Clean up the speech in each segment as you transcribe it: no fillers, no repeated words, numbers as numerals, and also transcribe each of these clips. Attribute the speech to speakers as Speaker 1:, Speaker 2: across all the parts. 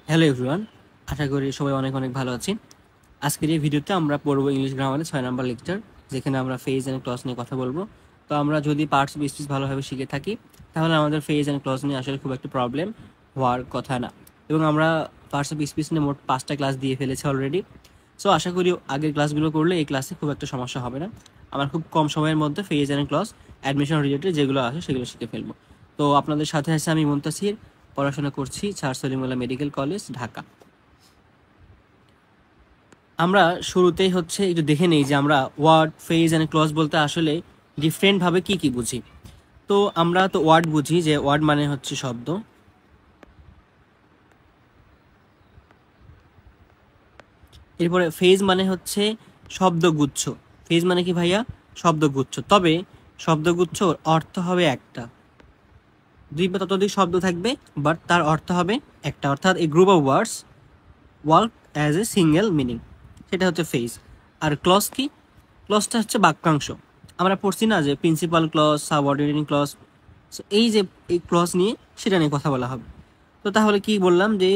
Speaker 1: Hello everyone, আশা করি সবাই অনেক অনেক ভালো আছেন। আজকের এই ভিডিওতে আমরা পড়বো ইংলিশ গ্রামারের 6 নম্বর লেকচার, যেখানে আমরা ফেজ অ্যান্ড ক্লজ নিয়ে কথা বলবো। তো আমরা যদি পার্টস অফ স্পিচ ভালোভাবে শিখে থাকি, তাহলে আমাদের ফেজ অ্যান্ড ক্লজ নিয়ে আসলে খুব একটা প্রবলেম হওয়ার কথা না। এবং আমরা পার্টস অফ স্পিচ নিয়ে মোট 5টা ক্লাস দিয়ে ফেলেছি অলরেডি। সো আশা করি আগের ক্লাসগুলো করলে এই ক্লাসে খুব একটা সমস্যা হবে না। আমার খুব কম সময়ের মধ্যে phrase and clause admission related যেগুলো আসে সেগুলো শিখে ফেলবো। তো আপনাদের সাথে আছে আমি মুনতাসির, পড়াশোনা করছি sir Salimullah medical college, Dhaka. আমরা শুরুতেই একটু দেখে নেই যে আমরা ওয়ার্ড, ফ্রেজ অ্যান্ড ক্লজ বলতে আসলে ডিফারেন্টভাবে কি কি বুঝি। তো আমরা তো ওয়ার্ড বুঝি, যে ওয়ার্ড মানে হচ্ছে শব্দ। এরপরে ফ্রেজ মানে হচ্ছে শব্দগুচ্ছ। ফ্রেজ মানে কি ভাইয়া? শব্দগুচ্ছ। তবে শব্দগুচ্ছর অর্থ হবে একটা, দুই বা ততোধিক শব্দ থাকবে, বাট তার অর্থ হবে একটা, অর্থাৎ এই group of words work as a single meaning, সেটা হচ্ছে ফ্রেজ। আর ক্লজ কি? ক্লজটা হচ্ছে বাক্যাংশ। আমরা পড়ছি না যে principal clause, subordinating clause. So এই যে এই ক্লজ নিয়ে, সেটা নিয়ে কথা বলা হবে। তো তাহলে কি বললাম যে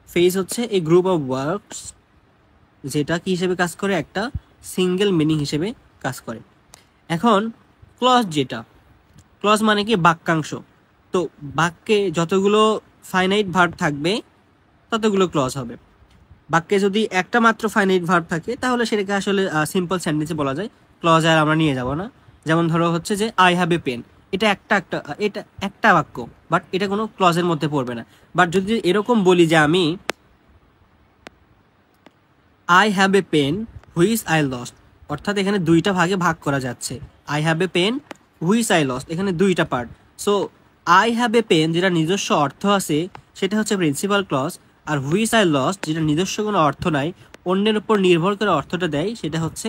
Speaker 1: ফ্রেজ হচ্ছে এই গ্রুপ অফ ওয়ার্ডস, যেটা কি হিসেবে কাজ করে? একটা সিঙ্গেল মিনিং হিসেবে কাজ করে। এখন ক্লজ যেটা, ক্লজ মানে কি? বাক্যাংশ। তো বাক্যে যতগুলো ফাইনাইট ভার্ব থাকবে ততগুলো ক্লজ হবে। বাক্যে যদি একটা মাত্র ফাইনাইট ভার্ব থাকে, তাহলে সেটাকে আসলে সিম্পল সেন্টেন্সে বলা যায়, ক্লজ আর আমরা নিয়ে যাব না। যেমন ধরো হচ্ছে যে আই হ্যাভ এ পেন, এটা এটা একটা বাক্য, বাট এটা কোনো ক্লজের মধ্যে পড়বে না। বাট যদি এরকম বলি যে আমি I have a pen which I lost, অর্থাৎ এখানে দুইটা ভাগে ভাগ করা যাচ্ছে। I have a pen which I lost, এখানে দুইটা part. So I have a pen যেটা নিজস্ব অর্থ আছে, সেটা হচ্ছে প্রিন্সিপাল ক্লজ। আর হুইচ আই লস্ট যেটা নিজস্ব কোনো অর্থ নাই, অন্যের উপর নির্ভর করে অর্থটা দেয়, সেটা হচ্ছে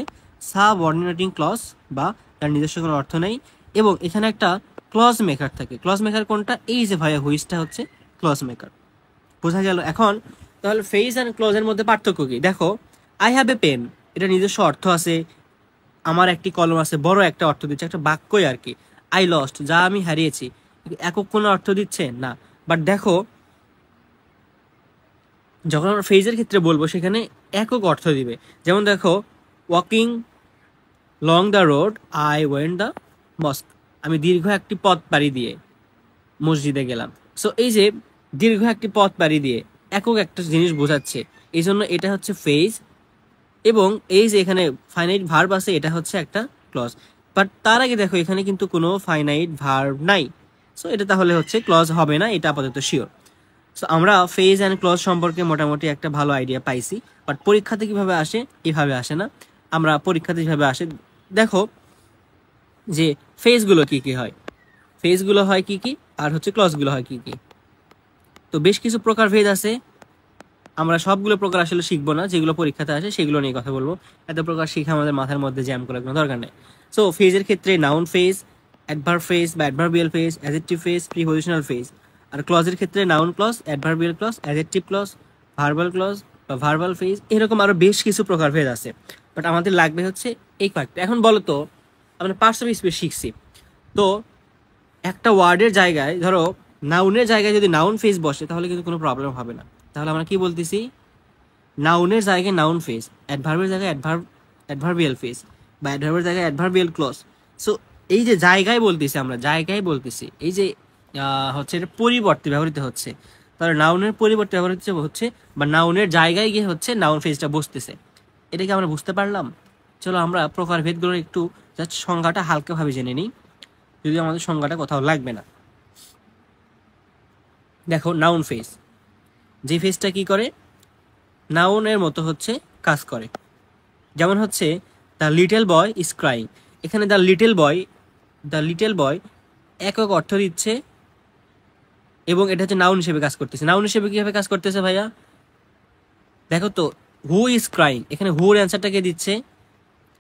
Speaker 1: সাবঅর্ডিনেটিং ক্লজ, বা তার নিজস্ব কোনো অর্থ নেই। এবং এখানে একটা ক্লজ মেকার থাকে। ক্লজ মেকার কোনটা? এই যে ভাইয়া হুইচটা হচ্ছে ক্লজ মেকার। বোঝা গেল? এখন তাহলে ফ্রেজ অ্যান্ড ক্লজের মধ্যে পার্থক্য কি? দেখো, আই হ্যাভ এ পেন, এটা নিজস্ব অর্থ আছে, আমার একটি কলম আছে, বড় একটা অর্থ দিচ্ছে, একটা বাক্যই আর কি। আই লস্ট, যা আমি হারিয়েছি, একক কোনো অর্থ দিচ্ছে না। বাট দেখো, যখন আমরা ফ্রেজের ক্ষেত্রে বলবো, সেখানে একক অর্থ দিবে। যেমন দেখো, walking long the road I went the mosque, আমি দীর্ঘ একটি পথ পাড়ি দিয়ে মসজিদে গেলাম। সো এই যে দীর্ঘ একটি পথ পাড়ি দিয়ে, একক একটা জিনিস বোঝাচ্ছে, এই জন্য এটা হচ্ছে ফ্রেজ। এবং এই যে এখানে ফাইনাইট ভার্ব আছে, এটা হচ্ছে একটা ক্লজ। বাট তার আগে দেখো, এখানে কিন্তু কোনো ফাইনাইট ভার্ব নাই। সো এটা তাহলে হচ্ছে ক্লজ হবে না, এটা আপাতত শিওর। সো আমরা ফ্রেজ অ্যান্ড ক্লজ সম্পর্কে মোটামুটি একটা ভালো আইডিয়া পাইছি। বাট পরীক্ষাতে কিভাবে আসে? এভাবে আসে না। আমরা পরীক্ষাতে যেভাবে আসে, দেখো যে ফ্রেজগুলো কি কি হয়, ফ্রেজগুলো হয় কি কি, আর হচ্ছে ক্লজগুলো হয় কি কি। তো বেশ কিছু প্রকার ফ্রেজ আছে, আমরা সবগুলো প্রকার আসলে শিখবো না, যেগুলো পরীক্ষাতে আসে সেগুলো নিয়ে কথা বলবো। এত প্রকার শিখে আমাদের মাথার মধ্যে জ্যাম করার কোনো দরকার নেই। সো ফেজের ক্ষেত্রে নাউন ফেজ, অ্যাডভার্ব ফেজ বা adverbial phrase, adjective phrase, prepositional phrase. আর ক্লজের ক্ষেত্রে noun clause, adverbial clause, adjective clause, verbal clause বা ভার্বাল ফেজ, এরকম আরও বেশ কিছু প্রকার ফেজ আছে। বাট আমাদের লাগবে হচ্ছে এই কয়েকটা। এখন বলো তো, আমরা পার্টস অফ স্পিচ শিখছি, তো একটা ওয়ার্ডের জায়গায়, ধরো নাউনের জায়গায় যদি নাউন ফেজ বসে, তাহলে কিন্তু কোনো প্রবলেম হবে না। তাহলে আমরা কি বলতেছি? নাউনের জায়গায় নাউন ফেজ, অ্যাডভার্বের জায়গায় অ্যাডভার্বিয়াল ফেজ, বা অ্যাডভার্বের জায়গায় অ্যাডভার্বিয়াল ক্লজ। সো এই যে জায়গায় বলতেছি, আমরা জায়গায় বলতেছি, এই যে হচ্ছে এটা পরিবর্তে ব্যবহৃত হচ্ছে। তাহলে নাউনের পরিবর্তে ব্যবহৃত হচ্ছে, বা নাউনের জায়গায় গিয়ে হচ্ছে নাউন ফেজটা বসতেছে। এটাকে আমরা বুঝতে পারলাম। চলো আমরা প্রকারভেদগুলো একটু জাস্ট সংজ্ঞাটা হালকাভাবে জেনে নিই, যদিও আমাদের সংজ্ঞাটা কোথাও লাগবে না। দেখো, নাউন ফেজ, যে ফেজটা কি করে? নাউনের মতো হচ্ছে কাজ করে। যেমন হচ্ছে the little boy is crying, এখানে দ্য লিটল বয় একক অর্থ দিচ্ছে, এবং এটা হচ্ছে নাউন হিসেবে কাজ করতেছে। নাউন হিসেবে কিভাবে কাজ করতেছে ভাইয়া? দেখো তো, হু ইজ ক্রাইং, এখানে হুর অ্যান্সারটাকে দিচ্ছে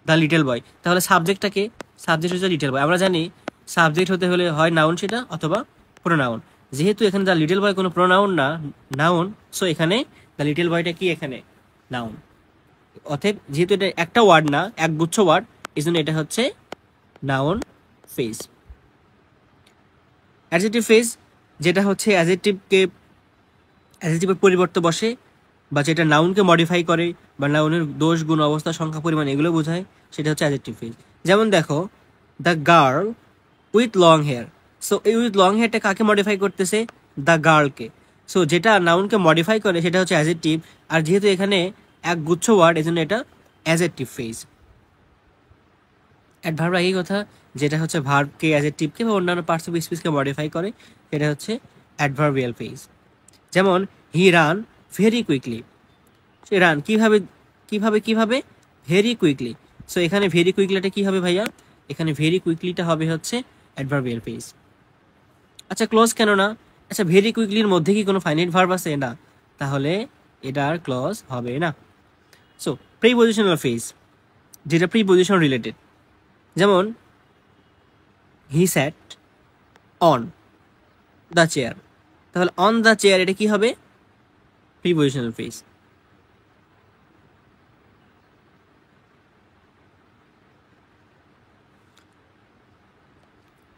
Speaker 1: দ্য লিটল বয়। তাহলে সাবজেক্টটাকে, সাবজেক্ট হচ্ছে লিটল বয়। আমরা জানি সাবজেক্ট হতে হলে হয় নাউন সেটা, অথবা প্রোনাউন। যেহেতু এখানে দ্য লিটল বয় কোনো প্রোনাউন না, নাউন, সো এখানে দ্য লিটল বয়টা কি? এখানে নাউন। অতএব যেহেতু এটা একটা ওয়ার্ড না, একগুচ্ছ ওয়ার্ড, এই জন্য এটা হচ্ছে নাউন ফেজ। অ্যাডজেক্টিভ ফেজ, যেটা হচ্ছে অ্যাডজেক্টিভের পরিবর্তে বসে, বা যেটা নাউনকে মডিফাই করে, বা নাউনের দোষ গুণ অবস্থা সংখ্যা পরিমাণ এগুলো বোঝায়, সেটা হচ্ছে অ্যাডজেক্টিভ ফ্রেজ। যেমন দেখো, the girl with long hair. So এই উইথ লং হেয়ারটা কাকে মডিফাই করতেছে? দ্য গার্লকে। সো যেটা নাউনকে মডিফাই করে সেটা হচ্ছে অ্যাডজেক্টিভ, আর যেহেতু এখানে এক গুচ্ছ ওয়ার্ড, এজন্য এটা অ্যাডজেক্টিভ ফ্রেজ। অ্যাডভার্ব একই কথা, যেটা হচ্ছে ভার্বকে, অ্যাডজেক্টিভকে বা অন্যান্য পার্টস অফ স্পিচকে মডিফাই করে, সেটা হচ্ছে অ্যাডভার্বিয়াল ফ্রেজ। যেমন he ran very quickly. Say run কিভাবে কিভাবে কিভাবে ভেরি কুইকলি। সো এখানে ভেরি কুইকলিটা কি হবে ভাইয়া? এখানে ভেরি কুইকলিটা হবে হচ্ছে অ্যাডভার্বিয়াল ফ্রেজ। আচ্ছা ক্লজ কেন না? আচ্ছা ভেরি কুইকলির মধ্যে কি কোনো ফাইনাইট ভার্ব আছে? না, তাহলে এটার ক্লজ হবে না। সো প্রিপজিশনাল ফ্রেজ, যেটা প্রিপজিশন রিলেটেড, যেমন he sat on the chair. তাহলে অন দ্য চেয়ার এটা কি হবে? Prepositional phrase.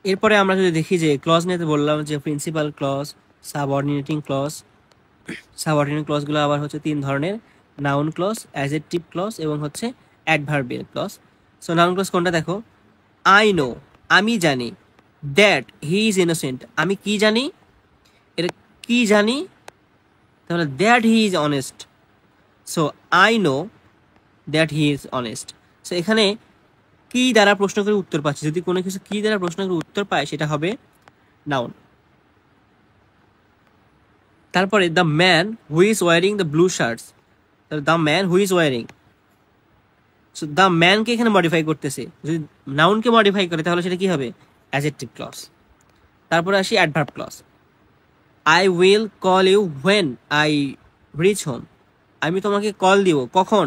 Speaker 1: এরপরে আমরা যদি দেখি যে ক্লজ নিয়ে বললাম যে principal clause, subordinating clause. Subordinate ক্লজগুলো আবার হচ্ছে তিন ধরনের: নাউন ক্লজ, অ্যাডজেক্টিভ ক্লজ এবং হচ্ছে adverbial clause. So noun clause কোনটা দেখো, আই নো আমি জানি, দ্যাট হি ইজ ইনোসেন্ট আমি কি জানি, এটা কি জানি, তাহলে that he is honest. So I know that he is honest. So এখানে কি দ্বারা প্রশ্ন করে উত্তর পাচ্ছি, যদি কোনো কিছু কি দ্বারা প্রশ্ন করে উত্তর পায় সেটা হবে নাউন। তারপরে the man who is wearing the blue shirts, the man who is wearing. So the ম্যানকে এখানে মডিফাই করতেছে, যদি নাউনকে মডিফাই করে তাহলে সেটা কি হবে? Adjective clause. তারপরে আসি adverb clause. I will call you when I reach home. আমি তোমাকে কল দিব কখন?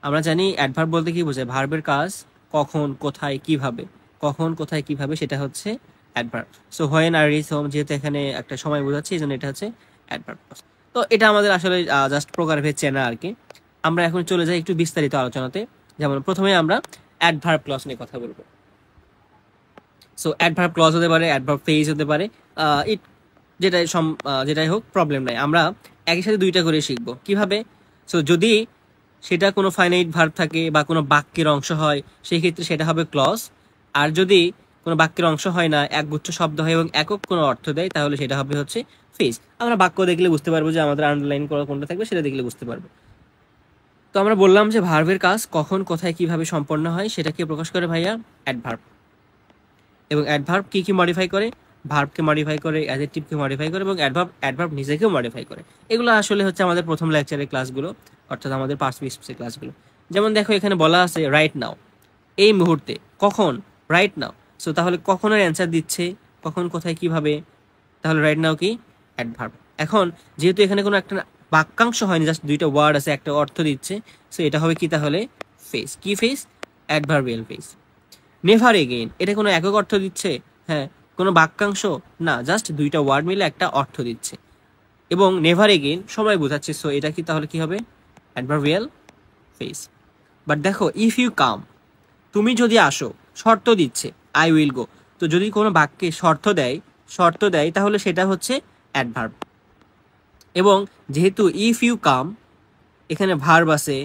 Speaker 1: আমরা জানি অ্যাডভার্ব বলতে কি বোঝায়, ভার্বের কাজ কখন, কোথায়, কিভাবে। কখন, কোথায়, কিভাবে, সেটা হচ্ছে adverb. So when I reach home যেহেতু এখানে একটা সময় বোঝাচ্ছে, এই জন্য এটা হচ্ছে অ্যাডভার্ব ক্লজ। তো এটা আমাদের আসলে জাস্ট প্রকারভেদ চেনা আর কি। আমরা এখন চলে যাই একটু বিস্তারিত আলোচনাতে। যেমন প্রথমে আমরা অ্যাডভার্ব ক্লজ নিয়ে কথা বলবো। সো অ্যাডভার্ব ক্লজ হতে পারে, অ্যাডভার্ব ফ্রেজ হতে পারে, ইট যেটাই হোক প্রবলেম নাই। আমরা একই সাথে দুইটা করে শিখবো কিভাবে। সো যদি সেটা কোনো ফাইনাইট ভার্ব থাকে বা কোনো বাক্যের অংশ হয়, সেই ক্ষেত্রে সেটা হবে ক্লজ। আর যদি কোনো বাক্যের অংশ হয় না, একগুচ্ছ শব্দ হয় এবং একক কোনো অর্থ দেয়, তাহলে সেটা হবে হচ্ছে ফ্রেজ। আমরা বাক্য দেখলে বুঝতে পারবো যে আমাদের আন্ডারলাইন করা কোনটা থাকবে, সেটা দেখলে বুঝতে পারবো। তো আমরা বললাম যে ভার্বের কাজ কখন, কোথায়, কিভাবে সম্পন্ন হয় সেটাকে প্রকাশ করে ভাইয়া অ্যাডভার্ব। এবং অ্যাডভার্ব কি কি মডিফাই করে? ভার্বকে মডিফাই করে, অ্যাডজেক্টিভকে মডিফাই করে এবং অ্যাডভার্ব নিজেকেও মডিফাই করে। এগুলো আসলে হচ্ছে আমাদের প্রথম লেকচারের ক্লাসগুলো, অর্থাৎ আমাদের পার্টস অফ স্পিচের ক্লাসগুলো। যেমন দেখো এখানে বলা আছে রাইট নাও, এই মুহূর্তে। কখন? Right now. সো তাহলে কখনের অ্যান্সার দিচ্ছে, কখন, কোথায়, কিভাবে, তাহলে রাইট নাও কি? অ্যাডভার্ব। এখন যেহেতু এখানে কোনো একটা বাক্যাংশ হয়নি, জাস্ট দুইটা ওয়ার্ড আছে, একটা অর্থ দিচ্ছে, সো এটা হবে কি তাহলে? ফেস। কি face? Adverbial face. Never again, এটা কোনো একক অর্থ দিচ্ছে? হ্যাঁ। কোনো বাক্যাংশ? না, জাস্ট দুইটা ওয়ার্ড মিলে একটা অর্থ দিচ্ছে। এবং নেভার এগেইন সময় বোঝাচ্ছে, সো এটা কি তাহলে কি হবে? Adverbial face. বাট দেখো, ইফ ইউ কাম, তুমি যদি আসো, শর্ত দিচ্ছে, আই উইল গো। তো যদি কোনো বাক্যে শর্ত দেয় তাহলে সেটা হচ্ছে অ্যাডভার্ব। এবং যেহেতু ইফ ইউ কাম, এখানে ভার্ব আছে,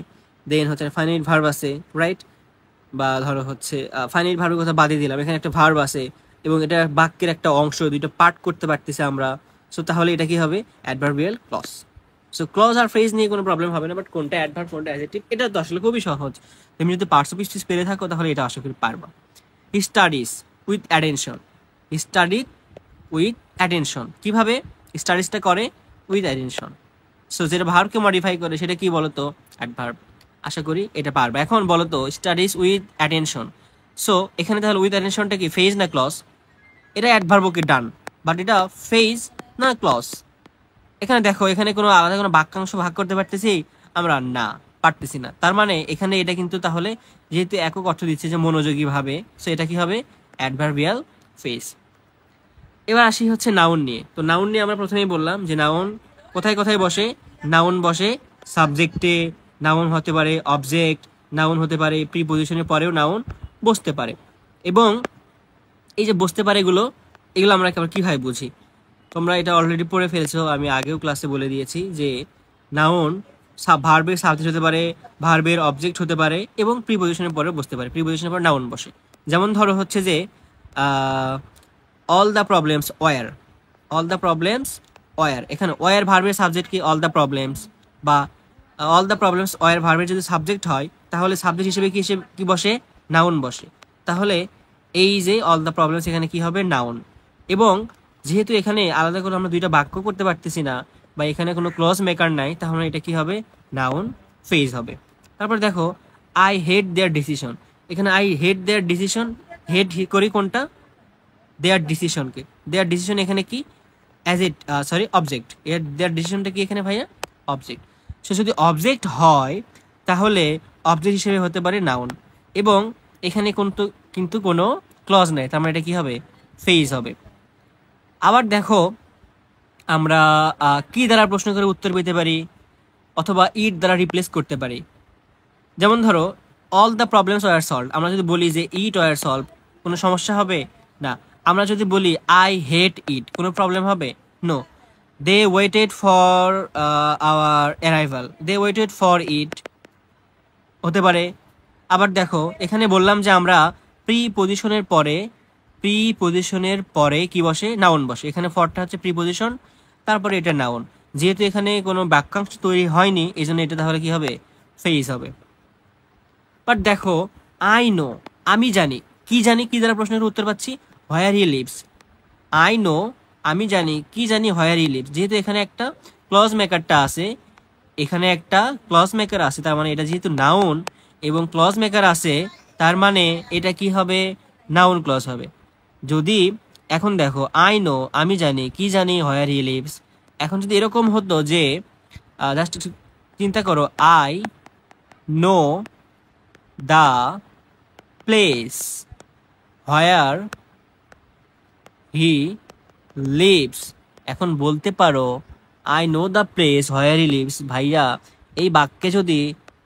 Speaker 1: দেন হচ্ছে ফাইনাইট ভার্ব আছে, রাইট? বা ধরো হচ্ছে ফাইনাইট ভার্বের কথা বাদে দিলাম, এখানে একটা ভার্ব আছে এবং এটা বাক্যের একটা অংশ, দুইটা পার্ট করতে পারতেছে আমরা। সো তাহলে এটা কি হবে? Adverbial clause. সো ক্লজ আর ফ্রেজ নিয়ে কোনো প্রবলেম হবে না, বাট কোনটা অ্যাডভার্ব কোনটা অ্যাডজেক্টিভ এটা তো আসলে খুবই সহজ। তুমি যদি পার্টস অফ স্পিচ পেরে থাকো তাহলে এটা আশা করি পারবা। He studies with attention. He studied with attention. কিভাবে স্টাডিজটা করে? With attention. সো যেটা ভার্বকে মডিফাই করে সেটা কি বলতো? অ্যাডভার্ব। আশা করি এটা পারবে। এখন বলতো স্টাডিজ উইথ অ্যাটেনশন। সো এখানে তাহলে উইথ অ্যাটেনশনটা কি ফেজ না ক্লজ? এটা অ্যাডভার্ব, ওকে ডান, বাট এটা ফেজ না ক্লজ? এখানে দেখো, এখানে কোনো আলাদা কোনো বাক্যাংশ ভাগ করতে পারতেছি আমরা? না, পারতেছি না। তার মানে এখানে এটা কিন্তু তাহলে যেহেতু একক অর্থ দিচ্ছে যে মনোযোগী ভাবে, সো এটা কি হবে? Adverbial phase. এবার আসি হচ্ছে নাউন নিয়ে। তো নাউন নিয়ে আমরা প্রথমেই বললাম যে নাউন কোথায় কোথায় বসে। নাউন বসে সাবজেক্টে, নাউন হতে পারে অবজেক্ট, নাউন হতে পারে প্রিপজিশনের পরেও নাউন বসতে পারে। এবং এই যে বসতে পারে এগুলো আমরা কিভাবে বুঝি? তোমরা এটা অলরেডি পড়ে ফেলছো, আমি আগেও ক্লাসে বলে দিয়েছি যে নাউন ভার্বের সাবজেক্ট হতে পারে, ভার্বের অবজেক্ট হতে পারে এবং প্রিপজিশনের পরে বসতে পারে, প্রিপজিশনের পরে নাউন বসে। যেমন ধরো হচ্ছে যে all the problems were, all the problems were, এখানে ওয়ার ভার্বের সাবজেক্ট কি অল দ্য প্রবলেমস, বা অল দ্য প্রবলেমস ওয়ার ভার্বের যদি সাবজেক্ট হয় তাহলে সাবজেক্ট হিসেবে কি বসে, নাউন বসে। তাহলে এই যে অল দ্য প্রবলেমস এখানে কি হবে, নাউন। এবং যেহেতু এখানে আলাদা করে আমরা দুইটা বাক্য করতে পারতেছি না বা এখানে কোনো ক্লজ মেকার নাই, তাহলে এটা কি হবে, নাউন ফেজ হবে। তারপর দেখো আই হেট দেয়ার ডিসিশন, এখানে আই হেট দেয়ার ডিসিশন, হেট করি কোনটা, দেয়ার ডিসিশনকে। দেয়ার ডিসিশন এখানে কি, অ্যাজ ইট সরি অবজেক্ট, এর দেয়ার ডিসিশনটা কি এখানে ভাইয়া, অবজেক্ট। সে যদি অবজেক্ট হয় তাহলে অবজেক্ট হিসেবে হতে পারে নাউন, এবং এখানে কিন্তু কোনো ক্লজ নেই, তার মানে এটা কি হবে, ফেজ হবে। আবার দেখো আমরা কি দ্বারা প্রশ্ন করে উত্তর পেতে পারি, অথবা ইট দ্বারা রিপ্লেস করতে পারি। যেমন ধরো all the problems were solve, আমরা যদি বলি যে ইট ওয়ার সলভ, কোনো সমস্যা হবে না। আমরা যদি বলি আই হেট ইট, কোনো প্রবলেম হবে, no. They waited for our arrival, they waited for it হতে পারে। আবার দেখো এখানে বললাম যে আমরা প্রিপজিশনের পরে কি বসে, নাউন বসে। এখানে ফরটা হচ্ছে প্রিপজিশন, তারপরে এটা নাউন। যেহেতু এখানে কোনো বাক্যাংশ তৈরি হয়নি এই জন্য এটা তাহলে কি হবে, ফেজ হবে। বাট দেখো আই নো, আমি জানি, কি জানি, কি দ্বারা প্রশ্নের উত্তর পাচ্ছি, হোয়ার হি লিভস। আই নো, আমি জানি, কি জানি, হোয়ার হি লিভস। যেহেতু এখানে একটা ক্লজ মেকারটা আছে, এখানে একটা ক্লজ মেকার আছে, তার মানে এটা যেহেতু নাউন এবং ক্লজ মেকার আছে, তার মানে এটা কি হবে, নাউন ক্লজ হবে। যদি এখন দেখো আই নো, আমি জানি, কি জানি, হোয়ার হি লিভস। এখন যদি এরকম হতো যে জাস্ট চিন্তা করো, I know the place where he lives. এখন বলতে পারো I know the place where he lives. ভাইয়া এই বাক্যে যদি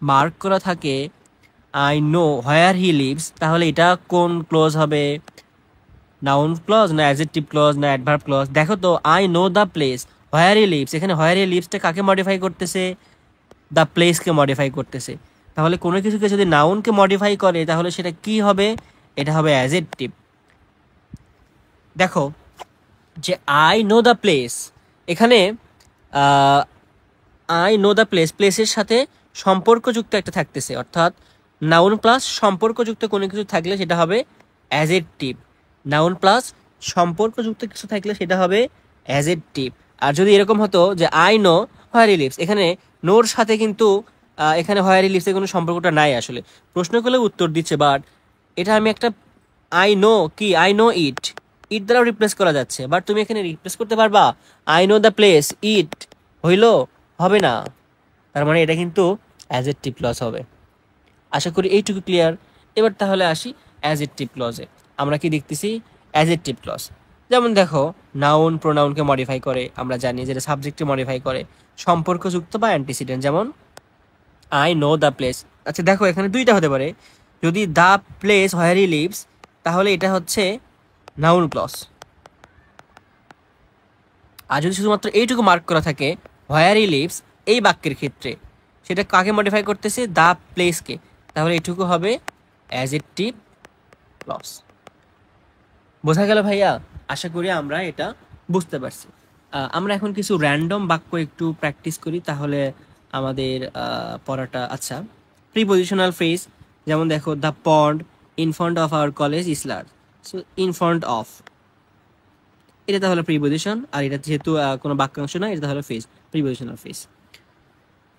Speaker 1: মার্ক করা থাকে I know where he lives, তাহলে এটা কোন ক্লজ হবে, নাউন ক্লজ না অ্যাডজেক্টিভ ক্লজ না অ্যাডভার্ব ক্লজ? দেখো তো I know the place where he lives, এখানে হোয়ার হি লিভসটা কাকে মডিফাই করতেছে, দ্য প্লেসকে মডিফাই করতেছে। তাহলে কোনো কিছুকে যদি নাউনকে মডিফাই করে তাহলে সেটা কি হবে, এটা হবে অ্যাডজেক্টিভ। দেখো যে আই নো দ্য প্লেস, এখানে আই নো দ্য প্লেস, প্লেসের সাথে সম্পর্কযুক্ত একটা থাকতেছে, অর্থাৎ নাউন প্লাস সম্পর্কযুক্ত কোনো কিছু থাকলে সেটা হবে অ্যাডজেক্টিভ। নাউন প্লাস সম্পর্কযুক্ত কিছু থাকলে সেটা হবে অ্যাডজেক্টিভ। আর যদি এরকম হতো যে I know where he lives, এখানে নোর সাথে কিন্তু এখানে হোয়ার হি লিভসের কোনো সম্পর্কটা নাই। আসলে প্রশ্ন করলে উত্তর দিচ্ছে, বাট এটা আমি একটা আই নো কি, আই নো ইট, ইট দ্বারাও রিপ্লেস করা যাচ্ছে, বাট তুমি এখানে রিপ্লেস করতে পারবা আই নো দ্য প্লেস, ইট হইলো, হবে না। তার মানে এটা কিন্তু অ্যাডজেক্টিভ ক্লজ হবে। আশা করি এইটুকু ক্লিয়ার। এবার তাহলে আসি অ্যাডজেক্টিভ ক্লজে। আমরা কি দেখতেছি, অ্যাডজেক্টিভ ক্লজ। যেমন দেখো নাউন প্রোনাউনকে মডিফাই করে, আমরা জানি যেটা সাবজেক্টকে মডিফাই করে, সম্পর্কযুক্ত বা অ্যান্টিসিডেন্ট, যেমন আই নো দ্য প্লেস। আচ্ছা দেখো এখানে দুইটা হতে পারে, যদি the place where he lives তাহলে এটা হচ্ছে নাউন ক্লজ, আর যদি শুধুমাত্র এইটুকু মার্ক করা থাকে হোয়ার হি লিভস এই বাক্যের ক্ষেত্রে, সেটা কাকে মডিফাই করতেছে, দ্য প্লেসকে, তাহলে এইটুকু হবে অ্যাডজেক্টিভ ক্লজ। বোঝা গেল ভাইয়া? আশা করি আমরা এটা বুঝতে পারছি। আমরা এখন কিছু র্যান্ডম বাক্য একটু প্র্যাকটিস করি, তাহলে আমাদের পড়াটা আচ্ছা। প্রিপজিশনাল ফ্রেজ, যেমন দেখো the pond in front of our college is large. So in front of, এটা তাহলে প্রিপজিশন, আর এটা যেহেতু কোনো বাক্যাংশ না, এটা তাহলে ফ্রেজ, প্রিপজিশনাল ফ্রেজ।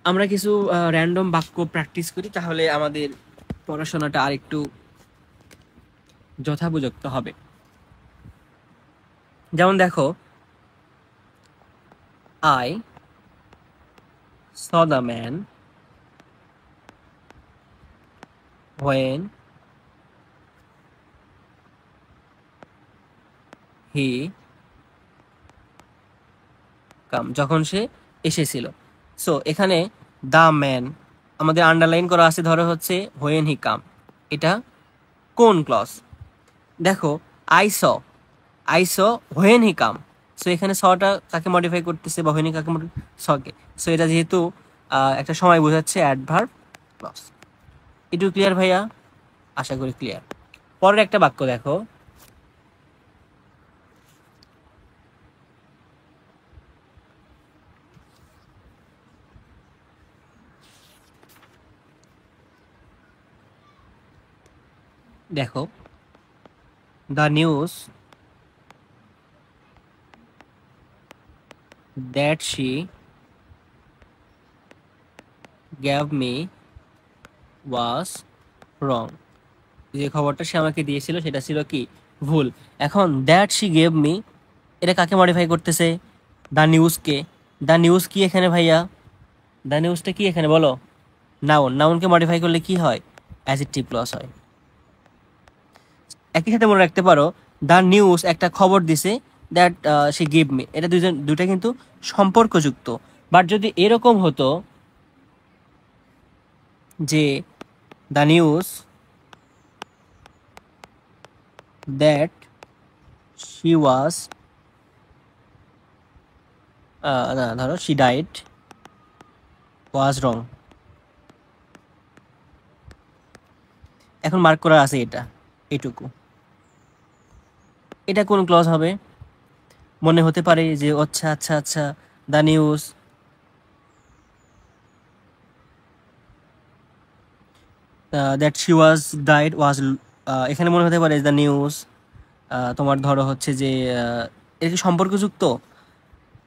Speaker 1: আমরা কিছু র্যান্ডম বাক্য প্র্যাকটিস করি, তাহলে আমাদের পড়াশোনাটা আর একটু যথাপযুক্ত হবে। যেমন দেখো I saw the man when he come, যখন সে এসেছিল। সো এখানে দ্য ম্যান আমাদের আন্ডারলাইন করা আছে, ধরো হচ্ছে when he come, এটা কোন ক্লজ? দেখো I saw when he come, so এখানে সটা কাকে মডিফাই করতেছে বা হয়নি কাকে সকে। সো এটা যেহেতু একটা সময় বোঝাচ্ছে অ্যাডভার্ব ক্লজ। এটু ক্লিয়ার ভাইয়া? আশা করি ক্লিয়ার। পরের একটা বাক্য দেখো, দেখো the news that she gave me was wrong. যে খবরটা সে আমাকে দিয়েছিল সেটা ছিল কি? ভুল। এখন দ্যাট শি গেভ মি, এটা কাকে মডিফাই করতেছে? দ্য নিউজকে। দ্য নিউজ কি এখানে ভাইয়া? দ্য নিউজটা কি এখানে বলো? নাউন। নাউনকে মডিফাই করলে কি হয়? অ্যাডজেক্টিভ ক্লজ হয়। একই সাথে মনে রাখতে পারো দ্য নিউজ একটা খবর দিছে, দ্যাট শি গিভ মি, এটা দুইটা কিন্তু সম্পর্কযুক্ত। বাট যদি এরকম হতো যে দ্য নিউজ দ্যাট শি ওয়াজ, না ধরো শি ডাইড ওয়াজ রং, এখন মার্ক করা আছে এটা, এইটুকু। এটা কোন ক্লজ হবে? মনে হতে পারে যে আচ্ছা আচ্ছা আচ্ছা the news that she was died was, এখানে মনে হতে পারে দ্য নিউজ তোমার ধরো হচ্ছে যে এর কি সম্পর্কযুক্ত?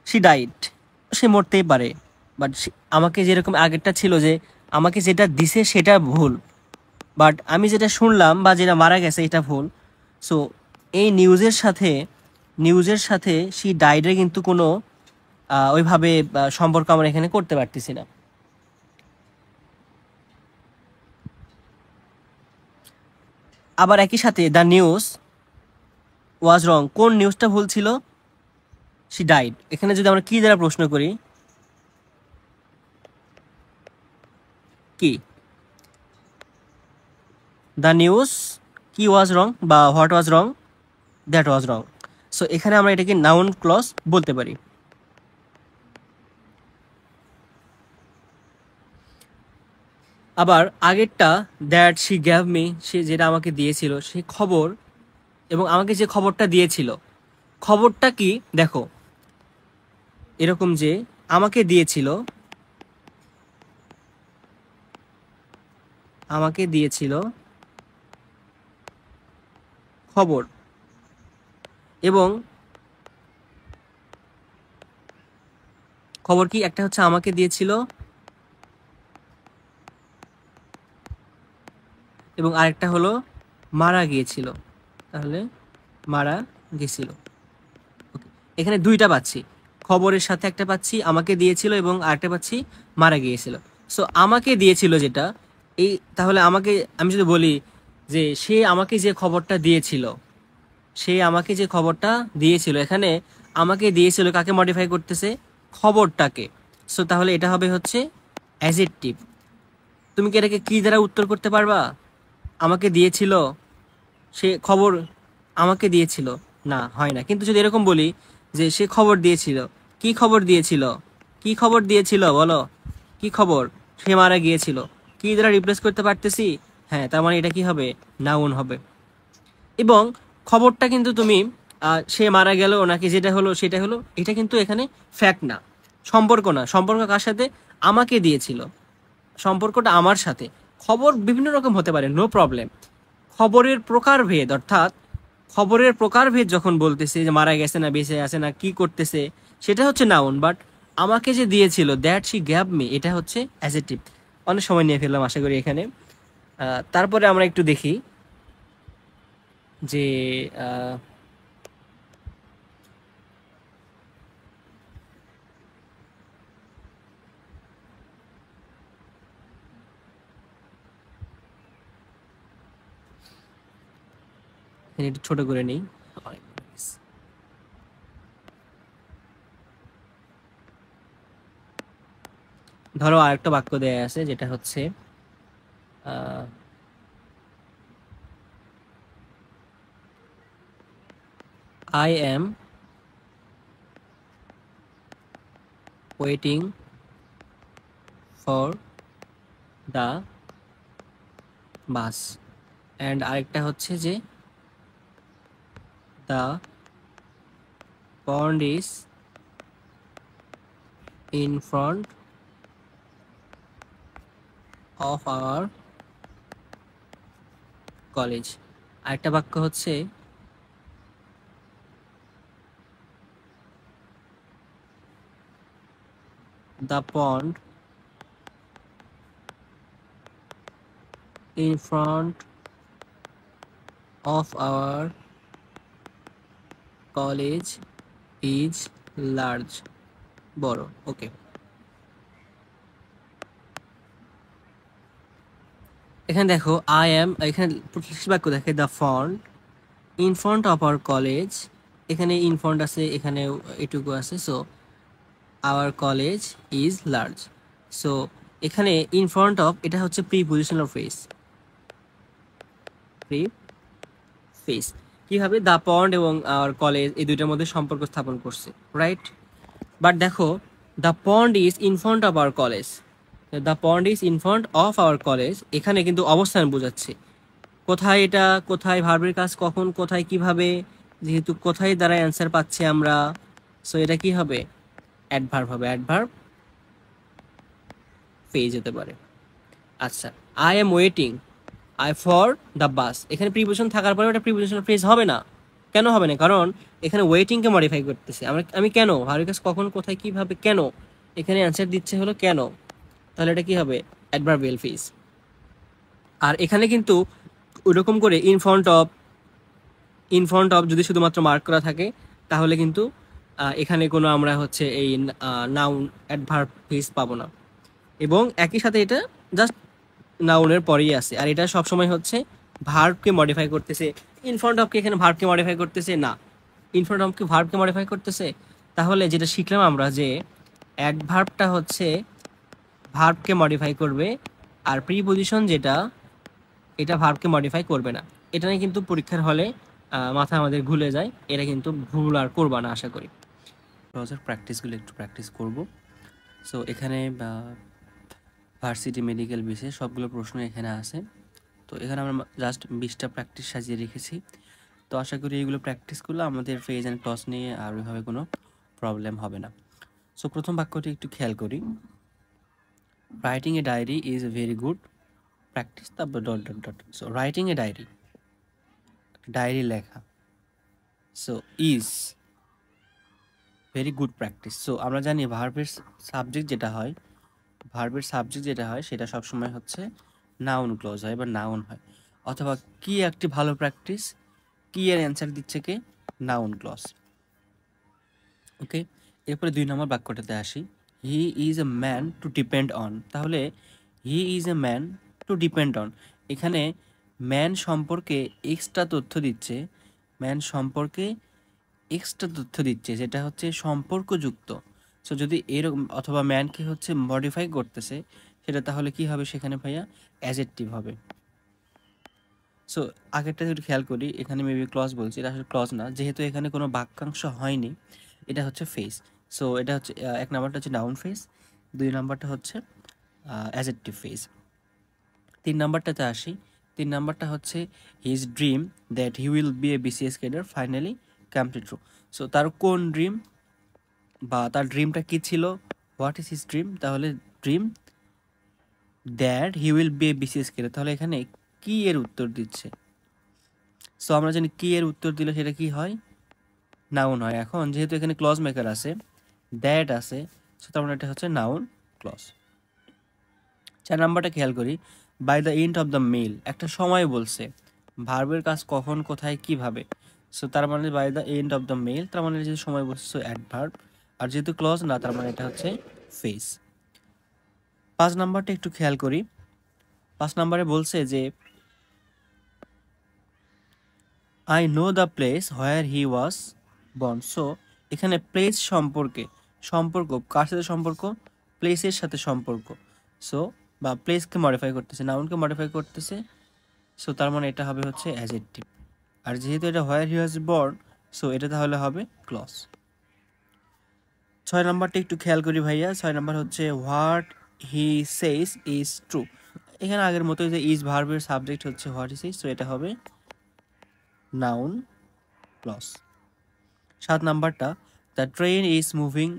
Speaker 1: শি ডাইড, সে মরতেই পারে। বাট আমাকে যেরকম আগেরটা ছিল যে আমাকে যেটা দিছে সেটা ভুল, বাট আমি যেটা শুনলাম বা যেটা মারা গেছে এটা ভুল। সো এই নিউজের সাথে শি ডাইডের কিন্তু কোনো ওইভাবে সম্পর্ক আমরা এখানে করতে পারতেছি না। আবার একই সাথে দ্য নিউজ ওয়াজ রং, কোন নিউজটা ভুল ছিল? She died. এখানে যদি আমরা কি দ্বারা প্রশ্ন করি, কি দ্য নিউজ কি ওয়াজ রং বা what was wrong? That was wrong. So এখানে আমরা এটাকে নাউন ক্লজ বলতে পারি। আবার আগেরটা দ্যাট শি গ্যাভ মি, সে যেটা আমাকে দিয়েছিল সেই খবর, এবং আমাকে যে খবরটা দিয়েছিল খবরটা কি দেখো, এরকম যে আমাকে দিয়েছিল, আমাকে দিয়েছিল খবর, এবং খবর কি একটা হচ্ছে আমাকে দিয়েছিল এবং আরেকটা হলো মারা গিয়েছিল, তাহলে মারা গেছিল। ওকে, এখানে দুইটা পাচ্ছি, খবরের সাথে একটা পাচ্ছি আমাকে দিয়েছিল এবং আরেকটা পাচ্ছি মারা গিয়েছিল। সো আমাকে দিয়েছিল যেটা, এই তাহলে আমাকে আমি যদি বলি যে সে আমাকে যে খবরটা দিয়েছিল, সে আমাকে যে খবরটা দিয়েছিল, এখানে আমাকে দিয়েছিল কাকে মডিফাই করতেছে? খবরটাকে। সো তাহলে এটা হবে হচ্ছে অ্যাডজেক্টিভ। তুমি কি এটাকে কি দ্বারা উত্তর করতে পারবা? আমাকে দিয়েছিল, সে খবর আমাকে দিয়েছিল, না হয় না। কিন্তু যদি এরকম বলি যে সে খবর দিয়েছিল, কি খবর দিয়েছিল? কি খবর দিয়েছিল বলো? কি খবর? সে মারা গিয়েছিল। কি দ্বারা রিপ্লেস করতে পারতেছি? হ্যাঁ, তার মানে এটা কি হবে? নাউন হবে। এবং খবরটা কিন্তু তুমি সে মারা গেল নাকি যেটা হলো সেটা হলো, এটা কিন্তু এখানে ফ্যাক্ট না, সম্পর্ক না। সম্পর্ক কার সাথে? আমাকে দিয়েছিল, সম্পর্কটা আমার সাথে। খবর বিভিন্ন রকম হতে পারে, নো প্রবলেম। খবরের প্রকারভেদ, অর্থাৎ খবরের প্রকারভেদ যখন বলতেছে যে মারা গেছে না বেঁচে আছে না কি করতেছে, সেটা হচ্ছে নাউন। বাট আমাকে যে দিয়েছিল দ্যাট শি গ্যাভ মি, এটা হচ্ছে অ্যাডজেক্টিভ। অনেক সময় নিয়ে ফেললাম আশা করি এখানে। তারপরে আমরা একটু দেখি যে একটু ছোট করে নিই। ধরো আরেকটা বাক্য দেয়া আছে যেটা হচ্ছে I am waiting for the bus. And আরেকটা হচ্ছে যে the pond is in front of our college. আরেকটা বাক্য হচ্ছে the pond in front of our college is large, বড়। ওকে, এখানে দেখো আই এম, এখানে বাক্য দেখে the font in front of our college, এখানে ইন ফ্রন্ট আছে, এখানে এটুকু আছে, so our college is large. So এখানে ইন ফ্রন্ট অফ এটা হচ্ছে প্রিপজিশনাল ফ্রেজ। ফেস কিভাবে দ্য পন্ড এবং আওয়ার কলেজ এই দুইটার মধ্যে সম্পর্ক স্থাপন করছে, রাইট? বাট দেখো the pond is in front of our college, the pond is in front of our college, এখানে কিন্তু অবস্থান বোঝাচ্ছে। কোথায় এটা, কোথায়, ভার্বের কাজ কখন, কোথায়, কিভাবে, যেহেতু কোথায় দ্বারা অ্যান্সার পাচ্ছি আমরা, সো এটা কি হবে? অ্যাডভার্ব হবে, অ্যাডভার্ব পেয়ে যেতে পারে। আচ্ছা, I am waiting I for the bus, এখানে প্রিপোজিশন থাকার পরে ওটা প্রিপোজিশনাল ফ্রেজ হবে না। কেন হবে না? কারণ এখানে ওয়েটিংকে মডিফাই করতেছে। আমি কেন, ভার্বের কাজ কখন, কোথায়, কিভাবে, কেন, এখানে অ্যান্সার দিচ্ছে হলো কেন, তাহলে এটা কি হবে? Adverbial phrase. আর এখানে কিন্তু ওইরকম করে ইন ফ্রন্ট অফ যদি শুধুমাত্র মার্ক করা থাকে তাহলে কিন্তু এখানে কোনো আমরা হচ্ছে এই নাউন অ্যাডভার্ব ফ্রেজ পাবো না। এবং একই সাথে এটা জাস্ট নাউনের পরেই আছে, আর এটা সবসময় হচ্ছে ভার্বকে মডিফাই করতেছে। ইন ফ্রন্ট অফকে এখানে ভার্বকে মডিফাই করতেছে না, ইন ফ্রন্ট অফকে ভার্বকে মডিফাই করতেছে। তাহলে যেটা শিখলাম আমরা যে অ্যাডভার্বটা হচ্ছে ভার্বকে মডিফাই করবে, আর প্রিপজিশন যেটা এটা ভার্বকে মডিফাই করবে না। এটা নিয়ে কিন্তু পরীক্ষার হলে মাথা আমাদের ঘুরে যায়, এটা কিন্তু ভুল আর করবা না আশা করি। ক্লজের প্র্যাকটিসগুলো একটু প্র্যাকটিস করব। সো এখানে ভার্সিটি মেডিকেল বিষয়ে সবগুলো প্রশ্ন এখানে আছে। তো এখানে আমরা জাস্ট 20টা প্র্যাকটিস সাজিয়ে রেখেছি। তো আশা করি এইগুলো প্র্যাকটিস করলে আমাদের ফ্রেজ অ্যান্ড ক্লজ নিয়ে আর ওইভাবে কোনো প্রবলেম হবে না। সো প্রথম বাক্যটি একটু খেয়াল করি, writing a diary is a very good practice, তারপর dot dot dot. So writing a diary লেখা, so is very good practice. So আমরা জানি ভার্বের সাবজেক্ট যেটা হয় সেটা সবসময় হচ্ছে নাউন ক্লজ হয় বা নাউন হয়, অথবা কি একটি ভালো প্র্যাকটিস, কি এর অ্যান্সার দিচ্ছে কে? Noun clause. ওকে, এরপরে 2 নম্বর বাক্যটাতে আসি, he is a man to depend on. তাহলে he is a man to depend on, এখানে ম্যান সম্পর্কে এক্সট্রা তথ্য দিচ্ছে, যেটা হচ্ছে সম্পর্কযুক্ত। সো যদি এরকম, অথবা ম্যানকে হচ্ছে মডিফাই করতেছে, সেটা তাহলে কি হবে সেখানে ভাইয়া? অ্যাজেক্টিভ হবে। সো আগেরটা যদি খেয়াল করি, এখানে মেবি ক্লজ বলছি, এটা আসলে ক্লজ না, যেহেতু এখানে কোনো বাক্যাংশ হয়নি, এটা হচ্ছে ফেস। সো এটা হচ্ছে 1 নাম্বারটা হচ্ছে নাউন ফেস, 2 নাম্বারটা হচ্ছে অ্যাজেক্টিভ ফেস। 3 নাম্বারটাতে আসি, 3 নাম্বারটা হচ্ছে his dream that he will be a BCS cadre finally come true. So তার কোন ড্রিম, বা তার ড্রিমটা কী ছিল, হোয়াট ইজ হিজ ড্রিম? তাহলে dream that he will be a BCS cadre, তাহলে এখানে কি এর উত্তর দিচ্ছে? সো আমরা জানি কি এর উত্তর দিলে সেটা কি হয়? নাউন হয়। এখন যেহেতু এখানে ক্লজ মেকার আছে, দ্যাট আছে, সো তার মানে এটা হচ্ছে নাউন ক্লজ। 4 নাম্বারটা খেয়াল করি, by the end of the meal, একটা সময় বলছে, ভার্বের কাজ কখন, কোথায়, কিভাবে। সো তার মানে by the end of the meal, তার মানে যেহেতু সময় বলছে, সো অ্যাডভার্ব, আর যেহেতু ক্লজ না, তার মানে এটা হচ্ছে ফেস। 5 নাম্বারটা একটু খেয়াল করি, 5 নাম্বারে বলছে যে I know the place where he was born. So এখানে প্লেস সম্পর্ক কার সাথে সম্পর্ক? প্লেসের সাথে সম্পর্ক। সো বা প্লেসকে মডিফাই করতেছে, নাউনকে মডিফাই করতেছে, সো তার মানে এটা হবে হচ্ছে অ্যাডজেক্টিভ। আর যেহেতু এটা হোয়ার হি ওয়াজ বর্ন, সো এটা তাহলে হবে ক্লজ। 6 নাম্বারটা একটু খেয়াল করি ভাইয়া। 6 নাম্বার হচ্ছে what he says is true. এখানে আগের মতো যে ইজ ভার্বের সাবজেক্ট হচ্ছে হোয়াট হি সেজ, তো এটা হবে নাউন ক্লজ। 7 নাম্বারটা the train is moving,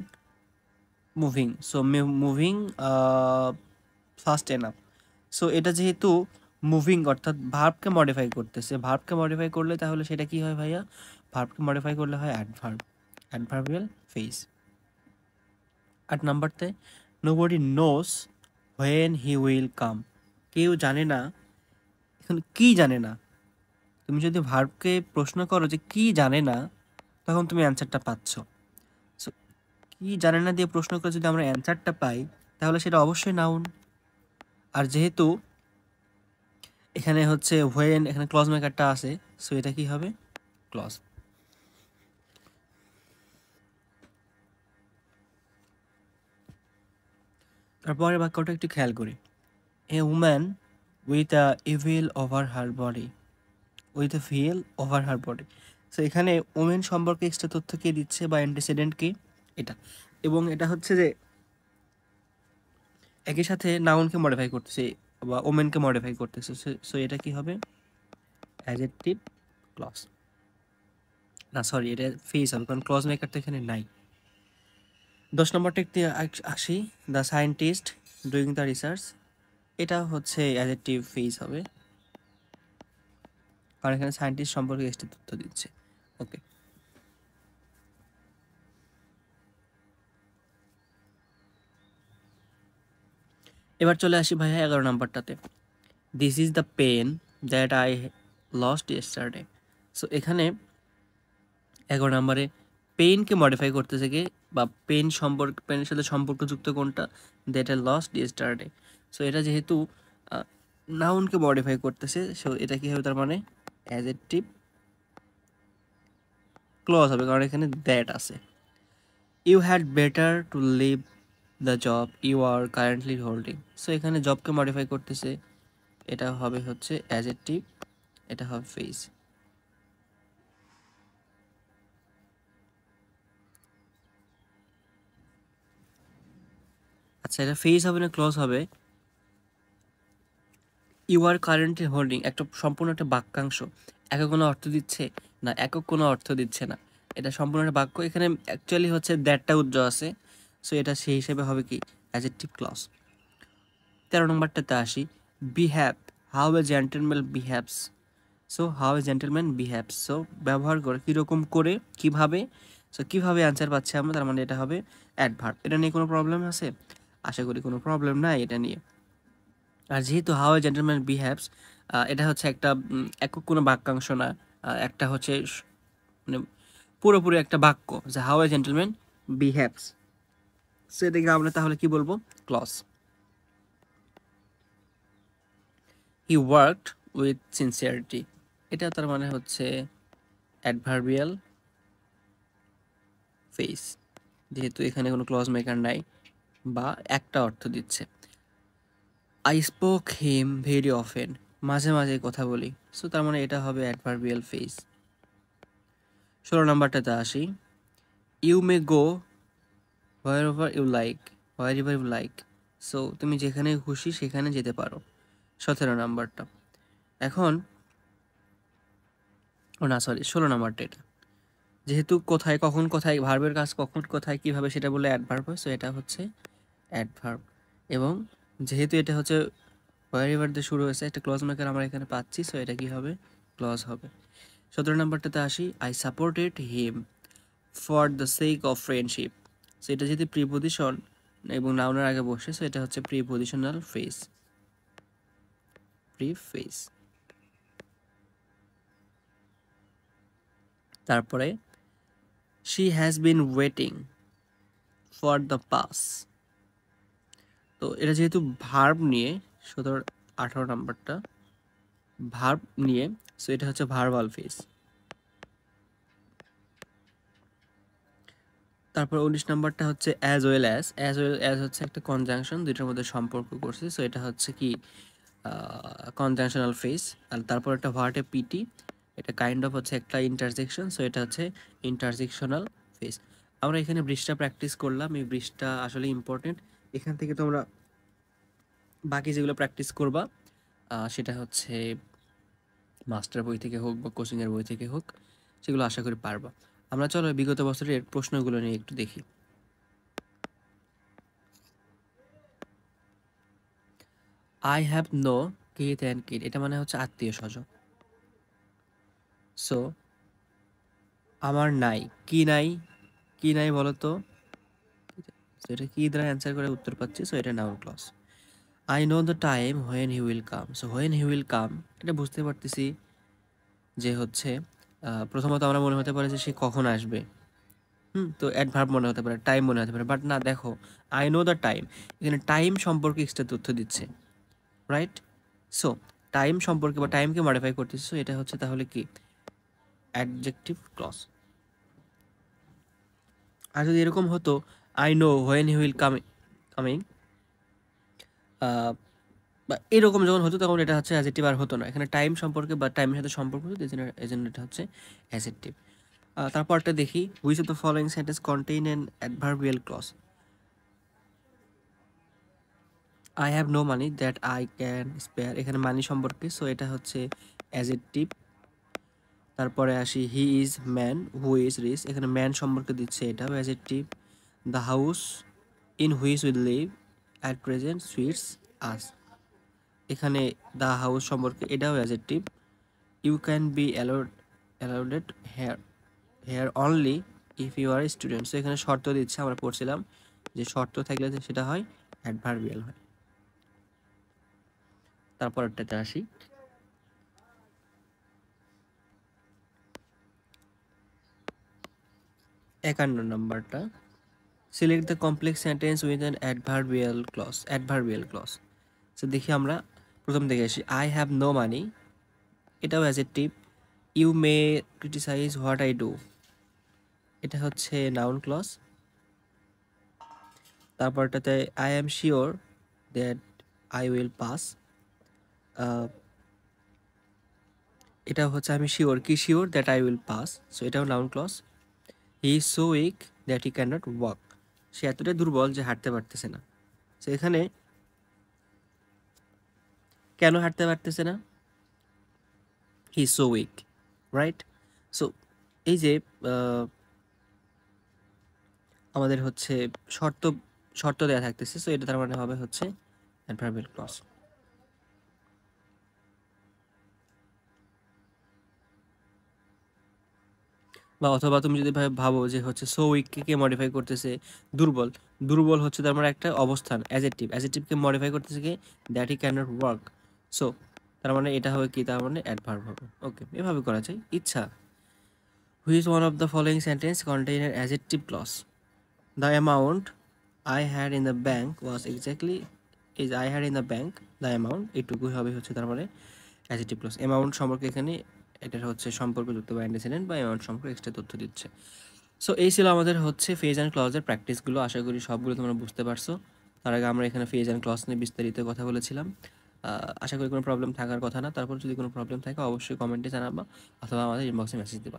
Speaker 1: moving so moving fast enough. So এটা যেহেতু মুভিং অর্থাৎ ভার্বকে মডিফাই করতেছে, ভার্বকে মডিফাই করলে তাহলে সেটা কি হয় ভাইয়া? ভার্বকে মডিফাই করলে হয় অ্যাডভার্ব, অ্যাডভার্বিয়াল ফেজ। 8 নাম্বারতে nobody knows when he will come. কেউ জানে না, এখন কি জানে না। তুমি যদি ভার্বকে প্রশ্ন করো যে কি জানে না, তখন তুমি অ্যান্সারটা পাচ্ছ। সো কি জানে না দিয়ে প্রশ্ন করে যদি আমরা অ্যান্সারটা পাই, তাহলে সেটা অবশ্যই নাউন। আর যেহেতু এখানে হচ্ছে হোয়েন, এখানে ক্লজ মেকারটা আছে, সো এটা কি হবে? ক্লজ। তারপরের বাক্যটা একটু খেয়াল করি। A woman with a evil over her body, with a veil over her body. So এখানে ওমেন সম্পর্কে এক্সট্রা তথ্য কে দিচ্ছে বা অ্যান্টিসিডেন্ট কি? এটা। এবং এটা হচ্ছে যে একই সাথে নাউনকে মডিফাই করতেছে বা ওমেনকে মডিফাই করতেছে। সো এটা কি হবে? Adjective clause. না সরি, এটা ফেস হবে, কারণ ক্লজ মেকার তো এখানে নাই। 10 নম্বরটা একটু আসি। The scientist doing the research, এটা হচ্ছে অ্যাডজেক্টিভ ফেস হবে, কারণ এখানে সায়েন্টিস্ট সম্পর্কে এক্সট্রা তথ্য দিচ্ছে। ওকে, এবার চলে আসি ভাইয়া 11 নাম্বারটাতে। This is the pen that I lost yesterday. So এখানে 11 নম্বরে পেইনকে মডিফাই করতেছে কে, বা পেন সম্পর্ক, পেনের সাথে সম্পর্কযুক্ত কোনটা? That I lost yesterday. So এটা যেহেতু নাউনকে মডিফাই করতেছে, সো এটা কি হবে? তার মানে অ্যাডজেক্টিভ ক্লজ হবে, কারণ এখানে দ্যাট আছে। You had better to leave the job you are currently holding. So এখানে জবকে মডিফাই করতেছে, এটা হবে হচ্ছে অ্যাডজেক্টিভ, এটা হবে ফেস। আচ্ছা, এটা ফেস হবে না ক্লজ হবে? ইউ আর কারেন্টলি হোল্ডিং একটা সম্পূর্ণ একটা বাক্যাংশ, একক কোনো অর্থ দিচ্ছে না, একক কোনো অর্থ দিচ্ছে না, এটা সম্পূর্ণ একটা বাক্য। এখানে অ্যাকচুয়ালি হচ্ছে দ্যাটটা উজ্জ্ব আছে, সো এটা সেই হিসেবে হবে কি? Adjective clause. 13 নম্বরটাতে আসি। Behave, how a gentleman behaves. So how a gentleman behaves, so ব্যবহার করে, কীরকম করে, কিভাবে। সো কীভাবে অ্যান্সার পাচ্ছি আমরা, তার মানে এটা হবে অ্যাডভার্ব। এটা নিয়ে কোনো প্রবলেম আছে? আশা করি কোনো প্রবলেম নাই এটা নিয়ে। আর যেহেতু হাউ এ জেন্টলম্যান বিহেভস, এটা হচ্ছে একটা একক কোনো বাক্যাংশ না, একটা হচ্ছে মানে পুরোপুরি একটা বাক্য, যে how a gentleman behaves. So এটাকে আমরা তাহলে কি বলবো? Clause. He worked with sincerity, এটা তার মানে হচ্ছে অ্যাডভার্বিয়াল ফেস, যেহেতু এখানে কোনো ক্লজ মেকার নাই বা একটা অর্থ দিচ্ছে। I spoke him very often, মাঝে মাঝে কথা বলি, সো তার মানে এটা হবে অ্যাডভার্বিয়াল ফেস। 16 নম্বরটাতে আসি। You may go wherever you like, wherever you like, so তুমি যেখানে খুশি সেখানে যেতে পারো। 17 নাম্বারটা। এখন ও না সরি, 16 নাম্বারটা। এটা যেহেতু কোথায়, কখন, কোথায়, ভার্বের কাজ কখন, কোথায়, কিভাবে সেটা বলে অ্যাডভার্ব হয়, সো এটা হচ্ছে অ্যাডভার্ব। এবং যেহেতু এটা হচ্ছে হোয়ার এভার দিয়ে শুরু হয়েছে, একটা ক্লজ মেকার আমরা এখানে পাচ্ছি, সো এটা কি হবে? ক্লজ হবে। 17 নাম্বারটাতে আসি। I supported him for the sake of friendship, so এটা যদি প্রিপোজিশন এবং নাউনের আগে বসে, সো এটা হচ্ছে প্রিপোজিশনাল ফ্রেজ, প্রিফেস। তারপরে she has been waiting for the pass, তো এটা যেহেতু ভার্ব নিয়ে, 18 নাম্বারটা ভার্ব নিয়ে, সো এটা হচ্ছে ভার্বাল ফেজ। তারপর 19 নাম্বারটা হচ্ছে as well as. As well as হচ্ছে একটা কনজাংশন, দুইটার মধ্যে সম্পর্ক করছে, সো এটা হচ্ছে কি? Conjunctional phase. আর তারপর একটা হোয়াট এ পিটি, এটা কাইন্ড অফ হচ্ছে একটা ইন্টারজেকশন, সো এটা হচ্ছে ইন্টারজেকশনাল ফেজ। আমরা এখানে ব্রিজটা প্র্যাকটিস করলাম, এই ব্রিজটা আসলে ইম্পর্টেন্ট। এখান থেকে তোমরা বাকি যেগুলো প্র্যাকটিস করবা সেটা হচ্ছে মাস্টার বই থেকে হোক বা কোচিংয়ের বই থেকে হোক, সেগুলো আশা করি পারবা। আমরা চলো বিগত বছরের প্রশ্নগুলো নিয়ে একটু দেখি। I have no kith and kin, এটা মানে হচ্ছে আত্মীয় স্বজন। সো আমার নাই, কি নাই, কি নাই বলো তো? So, এটা কি দ্বারা অ্যান্সার করে উত্তর পাচ্ছি, সো এটা noun clause. I know the time when he will come, so when he will come এটা বুঝতে পারতেছি যে হচ্ছে প্রথমত আমরা মনে হতে পারে যে সে কখন আসবে। তো অ্যাডভার্ব মনে হতে পারে, টাইম মনে হতে পারে, বাট না, দেখো আই নো দ্য টাইম, এখানে টাইম সম্পর্কে এক্সট্রা তথ্য দিচ্ছে, রাইট? সো টাইম সম্পর্কে বা টাইমকে মডিফাই করতেছে, সো এটা হচ্ছে তাহলে কি অ্যাডজেক্টিভ ক্লজ। আর যদি এরকম হতো I know when he will coming বা এরকম যখন হতো তখন এটা হচ্ছে অ্যাজেক্টিভ আর হতো না, এখানে টাইম সম্পর্কে বা টাইমের সাথে সম্পর্ক হতো, এই জন্য এটা হচ্ছে অ্যাজেক্টিভ। তারপরটা দেখি, which of the following sentence contain an adverbial clause. I have no money that I can spare, এখানে মানি সম্পর্কে, সো এটা হচ্ছে অ্যাজেক্টিভ। তারপরে আসি, he is man who is rich, এখানে ম্যান সম্পর্কে দিচ্ছে, এটাও adjective. The house in which will live at present suits us, এখানে দ্য হাউস সম্পর্কে, এটাও adjective. You can be allowed here here only if you are student, so এখানে শর্ত দিচ্ছে, আমরা পড়ছিলাম যে শর্ত থাকলে সেটা হয় অ্যাডভার্বিয়াল হয়। তারপরটাতে আসি, 51 নম্বরটা, select the complex sentence with an adverbial clause. So দেখি আমরা প্রথম থেকে আসি, আই হ্যাভ নো মানি, এটাও adjective. You may criticise what I do, এটা হচ্ছে নাউন ক্লজ। তারপরটাতে I am sure that I will pass, এটা হচ্ছে আমি শিওর, কি sure, that I will pass, so এটাও noun clause. He is so weak that he can not walk, সে এতটাই দুর্বল যে হাঁটতে পারতেছে না। সো এখানে কেন হাঁটতে পারতেছে না, হি is so week, right? So এই যে আমাদের হচ্ছে শর্ত শর্ত দেওয়া থাকতেছে, সো এটা তার মানে হবে হচ্ছে অ্যাডভার্বিয়াল ক্লজ। বা অথবা তুমি যদি ভাবো যে হচ্ছে সো উইককে কে মডিফাই করতেছে, দুর্বল, দুর্বল হচ্ছে তার মানে একটা অবস্থান, অ্যাজেক্টিভকে মডিফাই করতেছে কি, that he can not work, so তার মানে এটা হবে কি, তার মানে অ্যাডভার্ব হবে। ওকে, এভাবে করা যায় ইচ্ছা। Which one of the following sentence contain an adjective clause. The amount I had in the bank was exactly, is I had in the bank the amount, এইটুকুই হবে হচ্ছে তার মানে অ্যাজেক্টিভ ক্লজ। অ্যামাউন্ট সম্পর্কে এখানে এটার হচ্ছে সম্পর্কযুক্ত বা অ্যান্টিসিডেন্ট বা অ্যামাউন্ট সম্পর্কে এক্সট্রা তথ্য দিচ্ছে। সো এই ছিল আমাদের হচ্ছে ফেজ অ্যান্ড ক্লজের প্র্যাকটিসগুলো, আশা করি সবগুলো তোমরা বুঝতে পারছো। তার আগে আমরা এখানে ফেজ অ্যান্ড ক্লজ নিয়ে বিস্তারিত কথা বলেছিলাম। আশা করি কোনো প্রবলেম থাকার কথা না, তারপর যদি কোনো প্রবলেম থাকে অবশ্যই কমেন্টে জানাবা অথবা আমাদের ইনবক্সে মেসেজ দিবা।